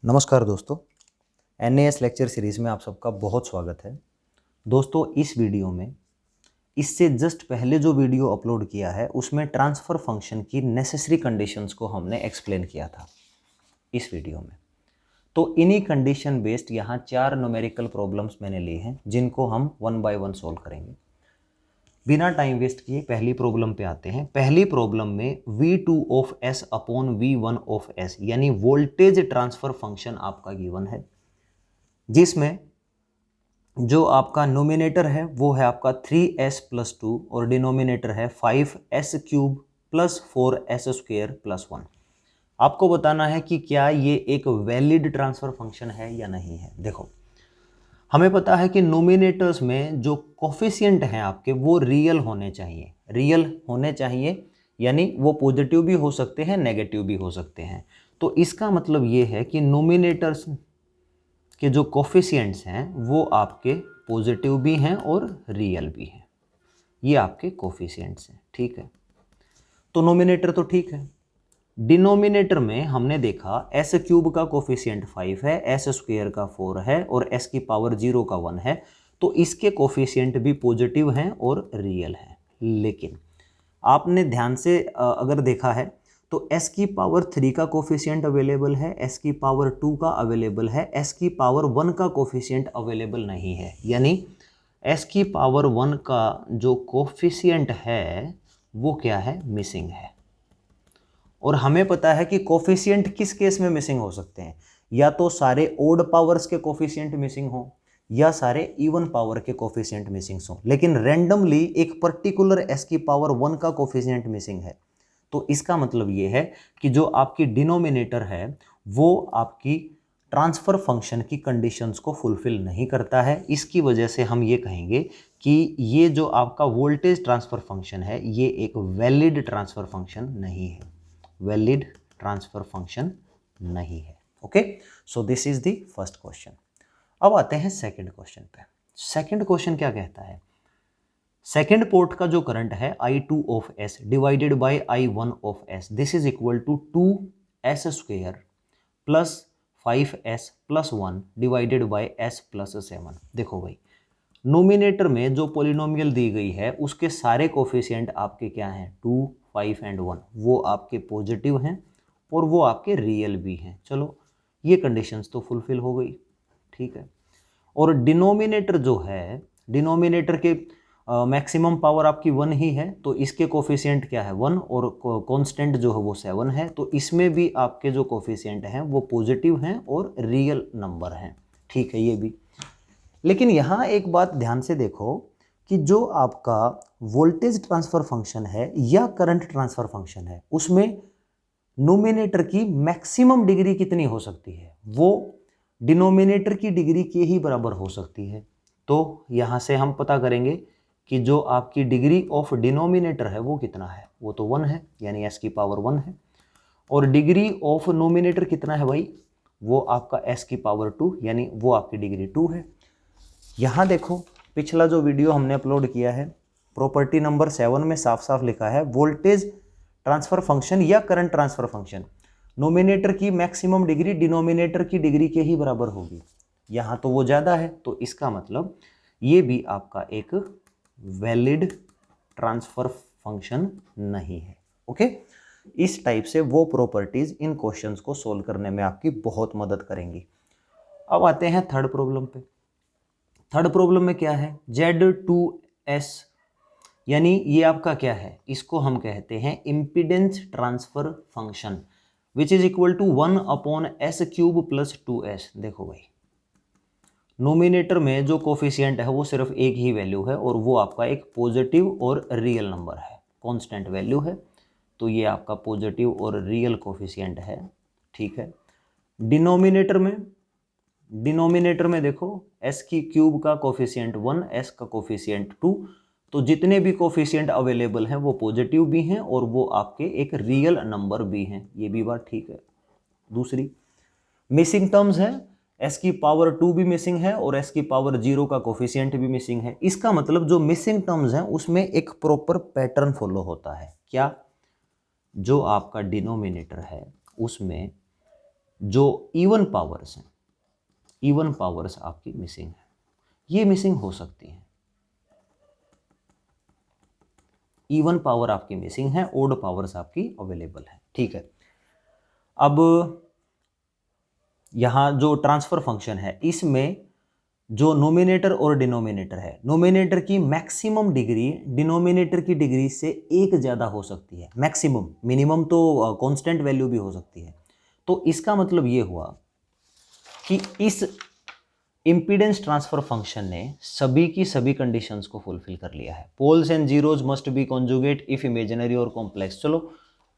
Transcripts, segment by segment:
नमस्कार दोस्तों, एनएएस lecture series में आप सबका बहुत स्वागत है। दोस्तों, इस वीडियो में इससे जस्ट पहले जो वीडियो अपलोड किया है उसमें ट्रांसफ़र फंक्शन की नेसेसरी कंडीशंस को हमने एक्सप्लेन किया था इस वीडियो में। तो इन्हीं कंडीशन बेस्ड यहाँ 4 न्यूमेरिकल प्रॉब्लम्स मैंने लिए हैं जिनको हम वन बाय वन सॉल्व करेंगे। बिना टाइम वेस्ट किए पहली प्रॉब्लम पे आते हैं। पहली प्रॉब्लम में V2 of S upon V1 of S यानी वोल्टेज ट्रांसफर फंक्शन आपका गिवन है, जिसमें जो आपका नोमिनेटर है वो है आपका 3S प्लस 2 और डिनोमिनेटर है 5S cube plus 4S square plus 1। आपको बताना है कि क्या ये एक वैलिड ट्रांसफर फंक्शन है या नहीं है। देखो, हमें पता है कि नोमिनेटर्स में जो कोफिशिएंट हैं आपके वो रियल होने चाहिए, यानी वो पॉजिटिव भी हो सकते हैं, नेगेटिव भी हो सकते हैं। तो इसका मतलब ये है कि नोमिनेटर्स के जो कोफिशिएंट्स हैं वो आपके पॉजिटिव भी हैं और रियल भी हैं। ये आपके कोफिशिएंट्स हैं, ठीक है। तो नोमिनेटर तो ठीक है। डिनोमिनेटर में हमने देखा एस क्यूब का कोफिशिएंट 5 है, एस स्क्वेयर का 4 है और एस की पावर 0 का 1 है। तो इसके कोफिशिएंट भी पॉजिटिव हैं और रियल हैं। लेकिन आपने ध्यान से अगर देखा है तो एस की पावर 3 का कोफिशिएंट अवेलेबल है, एस की पावर 2 का अवेलेबल है, एस की पावर 1 का कोफिशिएंट अवेलेबल नहीं है। यानी एस की पावर 1 का जो कोफिशिएंट है वो क्या है, मिसिंग है। और हमें पता है कि कोफिशिएंट किस केस में मिसिंग हो सकते हैं, या तो सारे ओड पावर्स के कोफिशिएंट मिसिंग हो या सारे इवन पावर के कोफिशिएंट मिसिंग हो, लेकिन रैंडमली एक पर्टिकुलर एस की पावर 1 का कोफिशिएंट मिसिंग है। तो इसका मतलब ये है कि जो आपकी डिनोमिनेटर है वो आपकी ट्रांसफर फंक्शन की कंडीशंस को फुलफिल नहीं करता है। इसकी वजह से हम ये कहेंगे कि ये जो आपका वोल्टेज ट्रांसफर फंक्शन है ये एक वैलिड ट्रांसफर फंक्शन नहीं है, वैलिड ट्रांसफर फंक्शन नहीं है। Okay, so this is the first question. अब आते हैं सेकंड क्वेश्चन पे। सेकंड क्वेश्चन क्या कहता है, सेकंड पोर्ट का जो करंट है I2 of S divided by I1 of S, this is equal to 2S square plus 5S plus 1 divided by S plus 7। देखो भाई, नोमिनेटर में जो पॉलिनोमियल दी गई है उसके सारे कोफिशिएंट आपके क्या हैं, 2, 5 एंड 1, वो आपके पॉजिटिव हैं और वो आपके रियल भी हैं। चलो, ये कंडीशंस तो फुलफिल हो गई, ठीक है। और डिनोमिनेटर जो है, डिनोमिनेटर के मैक्सिमम पावर आपकी 1 ही है, तो इसके कोफिशिएंट क्या है, 1, और कांस्टेंट जो है वो 7 है। तो इसमें भी आपके जो कोफिशिएंट हैं वो पॉजिटिव हैं और रियल नंबर हैं, ठीक है, ये भी। लेकिन यहाँ एक बात ध्यान से देखो कि जो आपका वोल्टेज ट्रांसफर फंक्शन है या करंट ट्रांसफर फंक्शन है उसमें नोमिनेटर की मैक्सिमम डिग्री कितनी हो सकती है, वो डिनोमिनेटर की डिग्री के ही बराबर हो सकती है। तो यहाँ से हम पता करेंगे कि जो आपकी डिग्री ऑफ डिनोमिनेटर है वो कितना है, वो तो 1 है, यानी एस की पावर 1 है। और डिग्री ऑफ नोमिनेटर कितना है भाई, वो आपका एस की पावर 2, यानी वो आपकी डिग्री 2 है। यहाँ देखो, पिछला जो वीडियो हमने अपलोड किया है प्रॉपर्टी नंबर 7 में साफ साफ लिखा है वोल्टेज ट्रांसफर फंक्शन या करंट ट्रांसफर फंक्शन नोमिनेटर की मैक्सिमम डिग्री डिनोमिनेटर की डिग्री के ही बराबर होगी। यहाँ तो वो ज़्यादा है, तो इसका मतलब ये भी आपका एक वैलिड ट्रांसफर फंक्शन नहीं है। ओके, इस टाइप से वो प्रॉपर्टीज इन क्वेश्चंस को सोल्व करने में आपकी बहुत मदद करेंगी। अब आते हैं थर्ड प्रॉब्लम पे। थर्ड प्रॉब्लम में क्या है, Z2S, यानी ये आपका क्या है, इसको हम कहते हैं impedance transfer function which is equal to 1 upon S cube plus 2S। देखो भाई, नोमिनेटर में जो कोफिशिएंट है वो सिर्फ एक ही वैल्यू है और वो आपका एक पॉजिटिव और रियल नंबर है, कांस्टेंट वैल्यू है। तो ये आपका पॉजिटिव और रियल कोफिशिएंट है, ठीक है। डिनोमिनेटर में देखो S की क्यूब का कोफिशिएंट 1, S का कोफिशिएंट 2, तो जितने भी कोफिशिएंट अवेलेबल हैं वो पॉजिटिव भी हैं और वो आपके एक रियल नंबर भी हैं, ये भी बात ठीक है। दूसरी मिसिंग टर्म्स है, S की पावर 2 भी मिसिंग है और S की पावर 0 का कोफिशिएंट भी मिसिंग है। इसका मतलब जो मिसिंग टर्म्स हैं उसमें एक प्रॉपर पैटर्न फॉलो होता है। क्या, जो आपका डिनोमिनेटर है उसमें जो इवन पावर्स हैं, इवन पावर्स आपकी मिसिंग है, ये मिसिंग हो सकती है। इवन पावर आपकी मिसिंग है, ओड पावर्स आपकी अवेलेबल है। ठीक है, अब यहां जो ट्रांसफर फंक्शन है इसमें जो नोमिनेटर और डिनोमिनेटर है, नोमिनेटर की मैक्सिमम डिग्री डिनोमिनेटर की डिग्री से एक ज़्यादा हो सकती है, मैक्सिमम, मिनिमम तो कांस्टेंट वैल्यू भी हो सकती है। तो इसका मतलब ये हुआ कि इस इम्पीडेंस ट्रांसफर फंक्शन ने सभी की सभी कंडीशंस को फुलफिल कर लिया है। Poles and zeros must be conjugate if imaginary और कॉम्प्लेक्स। चलो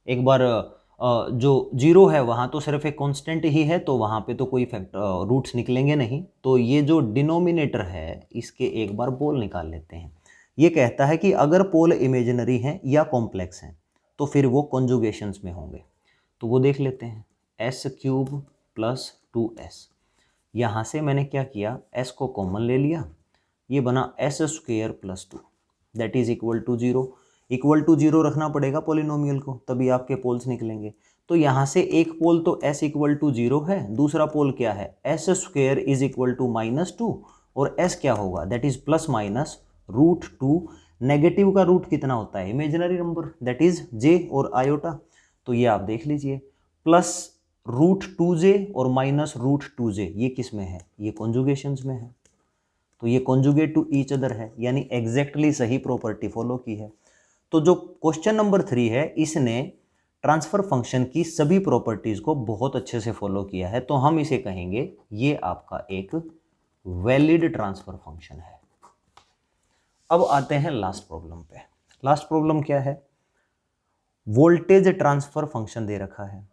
एक बार जो जीरो है वहाँ तो सिर्फ एक कांस्टेंट ही है, तो वहाँ पे तो कोई रूट्स निकलेंगे नहीं। तो ये जो डिनोमिनेटर है इसके एक बार पोल निकाल लेते हैं। ये कहता है कि अगर पोल इमेजिनरी हैं या कॉम्प्लेक्स हैं तो फिर वो कॉन्जुगेशंस में होंगे। तो वो देख लेते हैं, s³ + 2s। यहाँ से मैंने क्या किया, s को कॉमन ले लिया, ये बना s² + 2 that is equal to 0। Equal to 0 रखना पड़ेगा पॉलिनोमियल को, तभी आपके पोल्स निकलेंगे। तो यहाँ से एक पोल तो s = 0 है, दूसरा पोल क्या है, s² = -2, और s क्या होगा, दैट इज ±√2। नेगेटिव का रूट कितना होता है, imaginary number, that is j और आयोटा। तो ये आप देख लीजिए, +√2j और -√2j, ये किस में है, ये कॉन्जुगेशंस में है। तो ये कॉन्जुगेट टू ईच अदर है, यानी एग्जैक्टली सही प्रॉपर्टी फॉलो की है। तो जो क्वेश्चन नंबर 3 है इसने ट्रांसफर फंक्शन की सभी प्रॉपर्टीज को बहुत अच्छे से फॉलो किया है, तो हम इसे कहेंगे ये आपका एक वैलिड ट्रांसफर फंक्शन है। अब आते हैं लास्ट प्रॉब्लम पे। लास्ट प्रॉब्लम क्या है, वोल्टेज ट्रांसफर फंक्शन दे रखा है।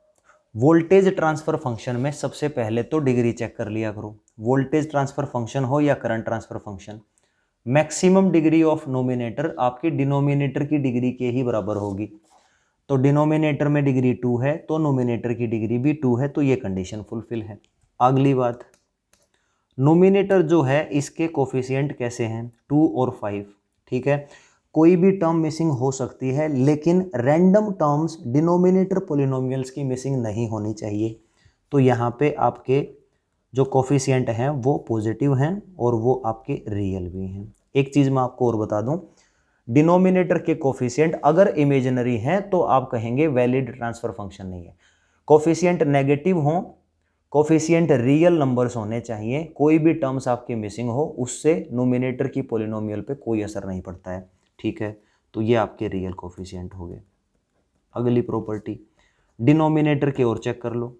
वोल्टेज ट्रांसफर फंक्शन में सबसे पहले तो डिग्री चेक कर लिया करो, वोल्टेज ट्रांसफर फंक्शन हो या current transfer function, maximum degree of nominator आपके डिनोमिनेटर की डिग्री के ही बराबर होगी। तो डिनोमिनेटर में डिग्री 2 है तो नोमिनेटर की डिग्री भी 2 है, तो ये कंडीशन फुलफिल है। अगली बात, नोमिनेटर जो है इसके कोफिशिएंट कैसे हैं, 2 और 5। ठीक है, कोई भी टर्म मिसिंग हो सकती है, लेकिन रैंडम टर्म्स डिनोमिनेटर पॉलिनोमियल्स की मिसिंग नहीं होनी चाहिए। तो यहाँ पे आपके जो कोफिशिएंट हैं वो पॉजिटिव हैं और वो आपके रियल भी हैं। एक चीज़ मैं आपको और बता दूं, डिनोमिनेटर के कोफिशिएंट अगर इमेजिनरी हैं तो आप कहेंगे वैलिड ट्रांसफर फंक्शन नहीं है। कोफिशिएंट नेगेटिव हों, कोफिशिएंट रियल नंबर्स होने चाहिए, कोई भी टर्म्स आपके मिसिंग हो उससे नोमिनेटर की पॉलिनोमियल पे कोई असर नहीं पड़ता है। ठीक है, तो ये आपके रियल कोफिशिएंट हो गए। अगली प्रॉपर्टी, डिनोमिनेटर की ओर चेक कर लो,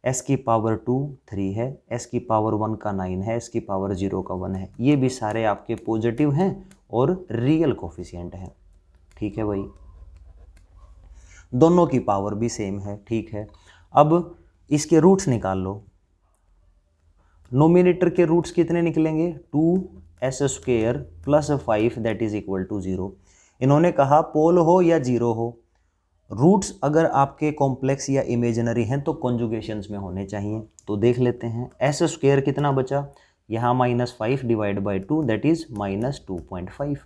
s की पावर 2 3 है, s की पावर 1 का 9 है, s की पावर 0 का 1 है, ये भी सारे आपके पॉजिटिव हैं और रियल कोफिशिएंट हैं। ठीक है भाई, दोनों की पावर भी सेम है। ठीक है, अब इसके रूट्स निकाल लो। नोमिनेटर के रूट्स कितने निकलेंगे, 2s² + 5 that is equal to 0। इन्होंने कहा पोल हो या जीरो हो, रूट्स अगर आपके कॉम्प्लेक्स या इमेजिनरी हैं तो कॉन्जुगेशंस में होने चाहिए। तो देख लेते हैं, s² कितना बचा, यहाँ -5 डिवाइड बाई 2 दैट इज -2.5,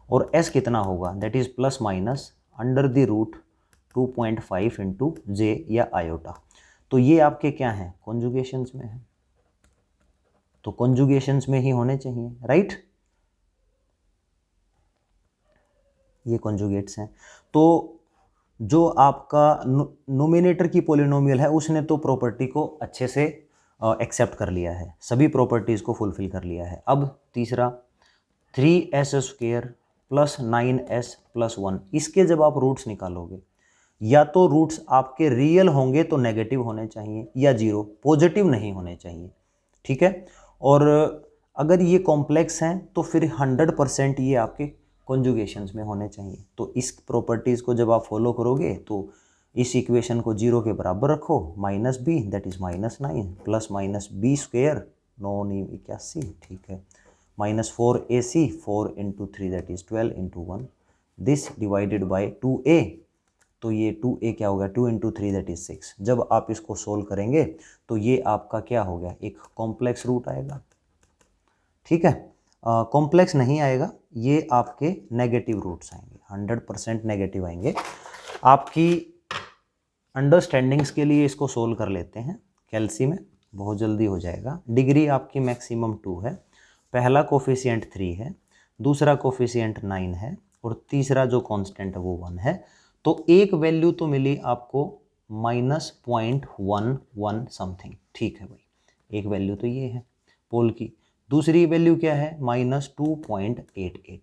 और s कितना होगा, दैट इज ±√2.5 इंटू j या आयोटा। तो ये आपके क्या हैं, कॉन्जुगेशंस में है, तो कॉन्जुगेशंस में ही होने चाहिए, राइट। ये कॉन्जुगेट्स हैं। तो जो आपका नोमिनेटर की पॉलिनोमियल है उसने तो प्रॉपर्टी को अच्छे से एक्सेप्ट कर लिया है, सभी प्रॉपर्टीज़ को फुलफिल कर लिया है। अब तीसरा, 3s² + 9s + 1, इसके जब आप रूट्स निकालोगे, या तो रूट्स आपके रियल होंगे तो नेगेटिव होने चाहिए या जीरो, पॉजिटिव नहीं होने चाहिए। ठीक है, और अगर ये कॉम्प्लेक्स हैं तो फिर 100% ये आपके कॉन्जुगेशंस में होने चाहिए। तो इस प्रॉपर्टीज़ को जब आप फॉलो करोगे तो इस इक्वेशन को 0 के बराबर रखो, -b दैट इज -9 + -b² 9 81। ठीक है, -4ac 4 × 3 that is 12 × 1, this divided by 2a। तो ये 2a क्या होगा, 2 × 3 दैट इज 6। जब आप इसको सोल्व करेंगे तो ये आपका क्या हो गया, एक कॉम्प्लेक्स रूट आएगा। ठीक है, कॉम्प्लेक्स नहीं आएगा, ये आपके नेगेटिव रूट्स आएंगे, 100% नेगेटिव आएंगे। आपकी अंडरस्टैंडिंग्स के लिए इसको सोल्व कर लेते हैं कैलसी में बहुत जल्दी हो जाएगा। डिग्री आपकी मैक्सिमम 2 है, पहला कोफिशिएंट 3 है, दूसरा कोफिशिएंट 9 है और तीसरा जो कांस्टेंट है वो 1 है। तो एक वैल्यू तो मिली आपको -0.11 समथिंग, ठीक है भाई, एक वैल्यू तो ये है पोल की। दूसरी वैल्यू क्या है -2.88।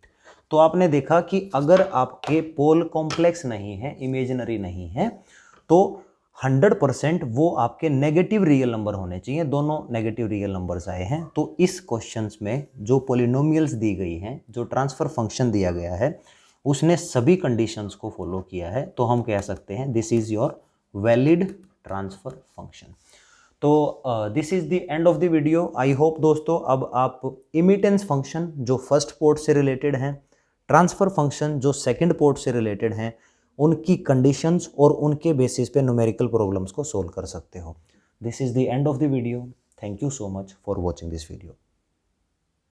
तो आपने देखा कि अगर आपके पोल कॉम्प्लेक्स नहीं है, इमेजिनरी नहीं है, तो 100% वो आपके नेगेटिव रियल नंबर होने चाहिए। दोनों नेगेटिव रियल नंबर्स आए हैं। तो इस क्वेश्चंस में जो पॉलिनोमियल्स दी गई हैं, जो ट्रांसफर फंक्शन दिया गया है, उसने सभी कंडीशंस को फॉलो किया है। तो हम कह सकते हैं this is your valid transfer function. तो this is the end of the video. I hope दोस्तों अब आप इमिटेंस फंक्शन जो फर्स्ट पोर्ट से रिलेटेड हैं, ट्रांसफर फंक्शन जो सेकंड पोर्ट से रिलेटेड हैं, उनकी कंडीशंस और उनके बेसिस पे न्यूमेरिकल प्रॉब्लम्स को सोल्व कर सकते हो। This is the end of the video. Thank you so much for watching this video.